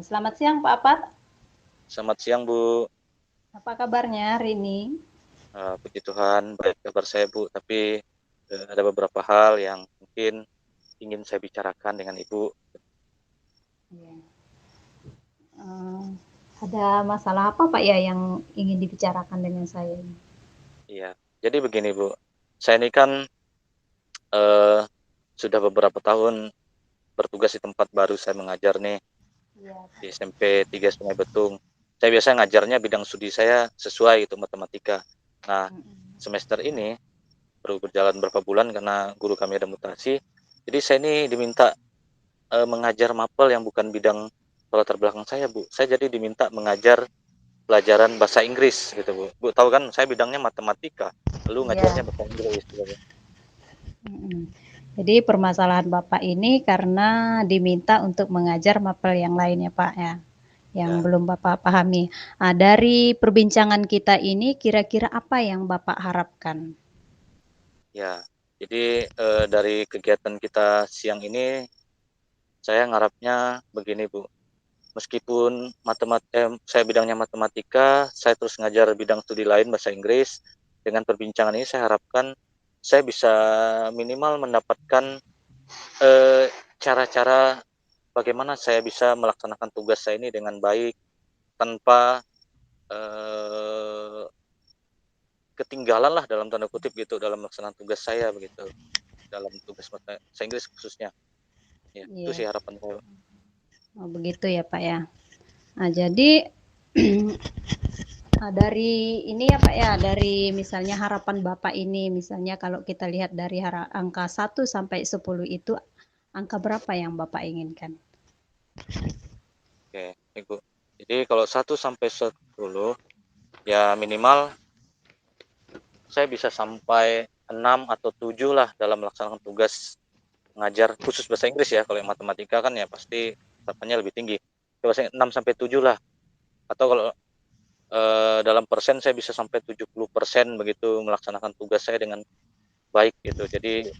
Selamat siang Pak Apat. Selamat siang Bu. Apa kabarnya hari ini? Puji Tuhan, baik kabar saya Bu. Tapi ada beberapa hal yang mungkin ingin saya bicarakan dengan Ibu. Ya. Ada masalah apa Pak ya yang ingin dibicarakan dengan saya? Iya, jadi begini Bu. Saya ini kan eh, sudah beberapa tahun bertugas di tempat baru saya mengajar nih Ya. di SMP 3 Sungai Betung. Saya biasa ngajarnya bidang studi saya sesuai itu matematika. Nah, semester ini baru berjalan berapa bulan karena guru kami ada mutasi. Jadi saya ini diminta mengajar mapel yang bukan bidang latar belakang saya Bu. Saya jadi diminta mengajar pelajaran bahasa Inggris gitu Bu. Bu tahu kan saya bidangnya matematika, lalu Ya. ngajarnya bahasa Inggris gitu Bu. Jadi permasalahan Bapak ini karena diminta untuk mengajar mapel yang lain ya Pak ya, yang Ya, belum Bapak pahami. Dari perbincangan kita ini kira-kira apa yang Bapak harapkan? ya. Jadi dari kegiatan kita siang ini saya ngarapnya begini Bu. Meskipun saya bidangnya matematika, saya terus ngajar bidang studi lain bahasa Inggris. Dengan perbincangan ini saya harapkan saya bisa minimal mendapatkan eh, cara-cara bagaimana saya bisa melaksanakan tugas saya ini dengan baik tanpa ketinggalan lah dalam tanda kutip gitu dalam melaksanakan tugas saya begitu dalam tugas bahasa Inggris khususnya ya itu Iya. sih harapan saya. Oh, begitu ya Pak ya. Nah, jadi dari ini ya Pak ya, dari misalnya harapan Bapak ini, misalnya kalau kita lihat dari angka 1 sampai 10 itu, angka berapa yang Bapak inginkan? Oke Ibu, jadi kalau 1 sampai 10 ya minimal saya bisa sampai 6 atau 7 lah dalam melaksanakan tugas ngajar khusus bahasa Inggris ya. Kalau yang matematika kan ya pasti harapannya lebih tinggi. Bahasa 6 sampai 7 lah. Atau kalau dalam persen saya bisa sampai 70% begitu melaksanakan tugas saya dengan baik gitu. Jadi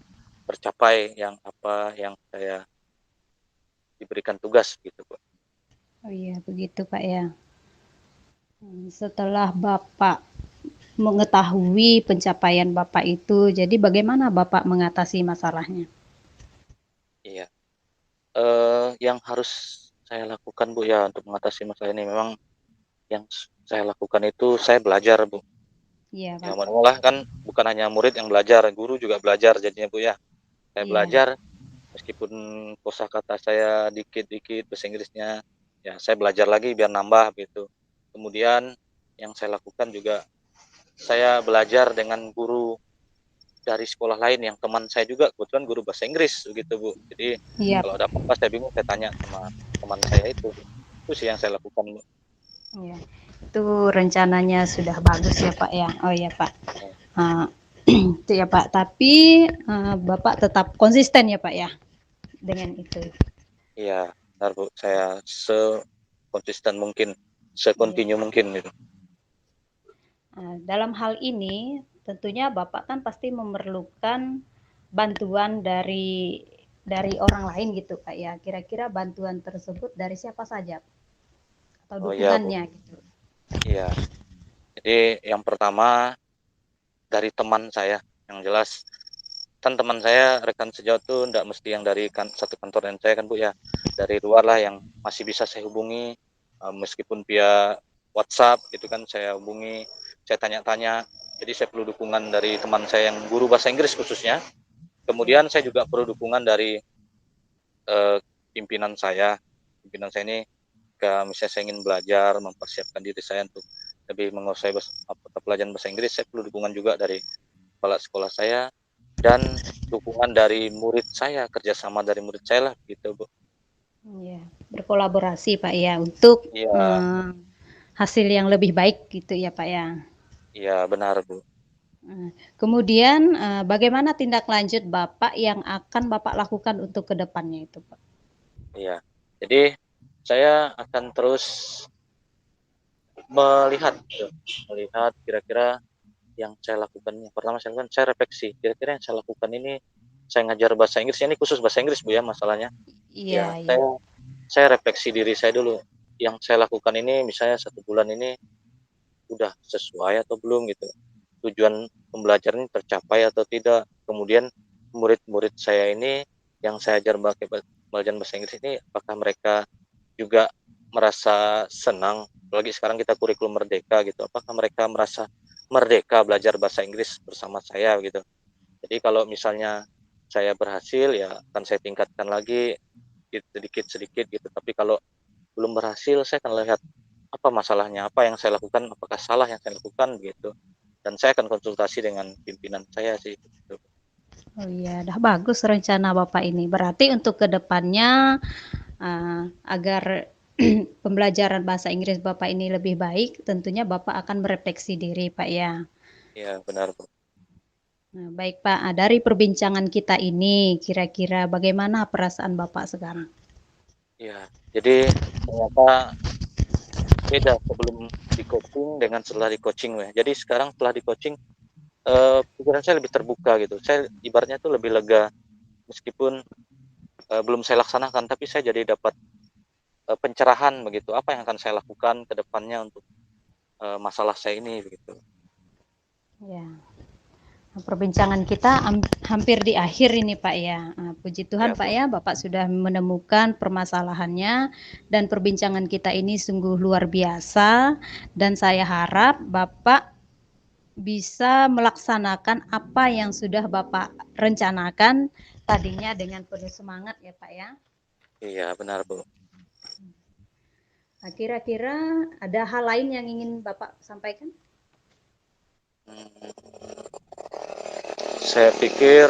tercapai yang apa yang saya diberikan tugas gitu, Bu. Oh iya, begitu Pak ya. Setelah Bapak mengetahui pencapaian Bapak itu, jadi bagaimana Bapak mengatasi masalahnya? Iya. Yang harus saya lakukan Bu ya untuk mengatasi masalah ini memang yang saya lakukan itu saya belajar Bu. Iya Ya Pak. malah kan bukan hanya murid yang belajar, guru juga belajar jadinya Bu ya. Saya Iya. belajar meskipun kosakata saya dikit-dikit bahasa Inggrisnya, ya saya belajar lagi biar nambah gitu. Kemudian yang saya lakukan juga saya belajar dengan guru dari sekolah lain yang teman saya juga kebetulan guru bahasa Inggris begitu Bu. Jadi Iya. kalau ada apa-apa saya bingung saya tanya sama teman saya itu. Itu sih yang saya lakukan Bu. Iya. Itu rencananya sudah bagus ya Pak ya. Oh iya Pak. Uh, itu ya Pak. Tapi Bapak tetap konsisten ya Pak ya dengan itu. Iya, benar Bu. Saya sekonsisten mungkin, Iya. sekontinu mungkin gitu. Dalam hal ini tentunya Bapak kan pasti memerlukan bantuan dari orang lain gitu Pak ya. Kira-kira bantuan tersebut dari siapa saja atau Oh iya Bu. dukungannya gitu. Iya. Jadi yang pertama dari teman saya yang jelas kan teman saya rekan sejauh tuh enggak mesti yang dari satu kantor dengan saya kan Bu ya, dari luar lah yang masih bisa saya hubungi meskipun via WhatsApp gitu kan saya hubungi, saya tanya-tanya. Jadi saya perlu dukungan dari teman saya yang guru bahasa Inggris khususnya. Ya. Kemudian saya juga perlu dukungan dari eh, pimpinan saya ini misalnya saya ingin belajar mempersiapkan diri saya untuk lebih menguasai pelajaran bahasa Inggris, saya perlu dukungan juga dari kepala sekolah saya dan dukungan dari murid saya, kerjasama dari murid saya lah gitu Bu. Ya, berkolaborasi Pak ya untuk Iya, hasil yang lebih baik gitu ya Pak ya. iya benar Bu. Kemudian bagaimana tindak lanjut Bapak yang akan Bapak lakukan untuk kedepannya itu Pak? Iya, jadi saya akan terus melihat gitu. Melihat kira-kira yang saya lakukan. Yang pertama saya lakukan, saya refleksi kira-kira yang saya lakukan ini, saya ngajar bahasa Inggris ini khusus bahasa Inggris Bu ya masalahnya. Iya, Ya iya. saya refleksi diri saya dulu, yang saya lakukan ini misalnya 1 bulan ini udah sesuai atau belum gitu. Tujuan pembelajaran ini tercapai atau tidak. Kemudian murid-murid saya ini yang saya ajar pembelajaran bahasa Inggris ini apakah mereka juga merasa senang, apalagi sekarang kita kurikulum merdeka gitu, apakah mereka merasa merdeka belajar bahasa Inggris bersama saya gitu. Jadi kalau misalnya saya berhasil ya akan saya tingkatkan lagi sedikit-sedikit gitu, tapi kalau belum berhasil saya akan lihat apa masalahnya, apa yang saya lakukan, apakah salah yang saya lakukan gitu. Dan saya akan konsultasi dengan pimpinan saya sih gitu. Oh iya, dah bagus rencana Bapak ini. Berarti untuk kedepannya agar pembelajaran bahasa Inggris Bapak ini lebih baik, tentunya Bapak akan merefleksi diri, Pak ya. Iya, benar, Bu. Nah, baik Pak, dari perbincangan kita ini, kira-kira bagaimana perasaan Bapak sekarang? Iya, jadi ternyata beda sebelum di-coaching dengan setelah di-coaching ya. Jadi sekarang setelah di-coaching, pikiran saya lebih terbuka gitu. Saya ibaratnya tuh lebih lega meskipun, belum saya laksanakan, tapi saya jadi dapat, pencerahan begitu, apa yang akan saya lakukan ke depannya untuk, masalah saya ini begitu. Ya, perbincangan kita hampir di akhir ini Pak ya. Puji Ya, Tuhan Pak Bu. ya, Bapak sudah menemukan permasalahannya dan perbincangan kita ini sungguh luar biasa dan saya harap Bapak bisa melaksanakan apa yang sudah Bapak rencanakan tadinya dengan penuh semangat ya Pak ya. Iya, benar, Bu. Nah, kira-kira ada hal lain yang ingin Bapak sampaikan? Mmm, saya pikir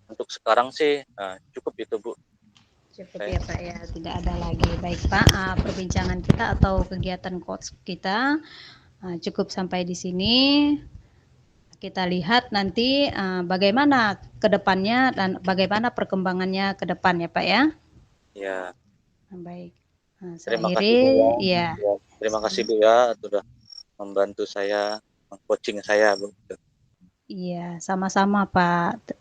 untuk sekarang sih, cukup itu, Bu. Cukup Saya ya Pak ya, tidak ada lagi. Baik Pak, perbincangan kita atau kegiatan coach kita cukup sampai di sini. Kita lihat nanti bagaimana ke depannya dan bagaimana perkembangannya ke depan ya Pak ya. ya, Baik, saya terima kasih, Bu, ya. akhiri, ya. Ya, terima kasih, Bu, ya, sudah membantu saya, meng-coaching saya, Bu. Iya, sama-sama Pak.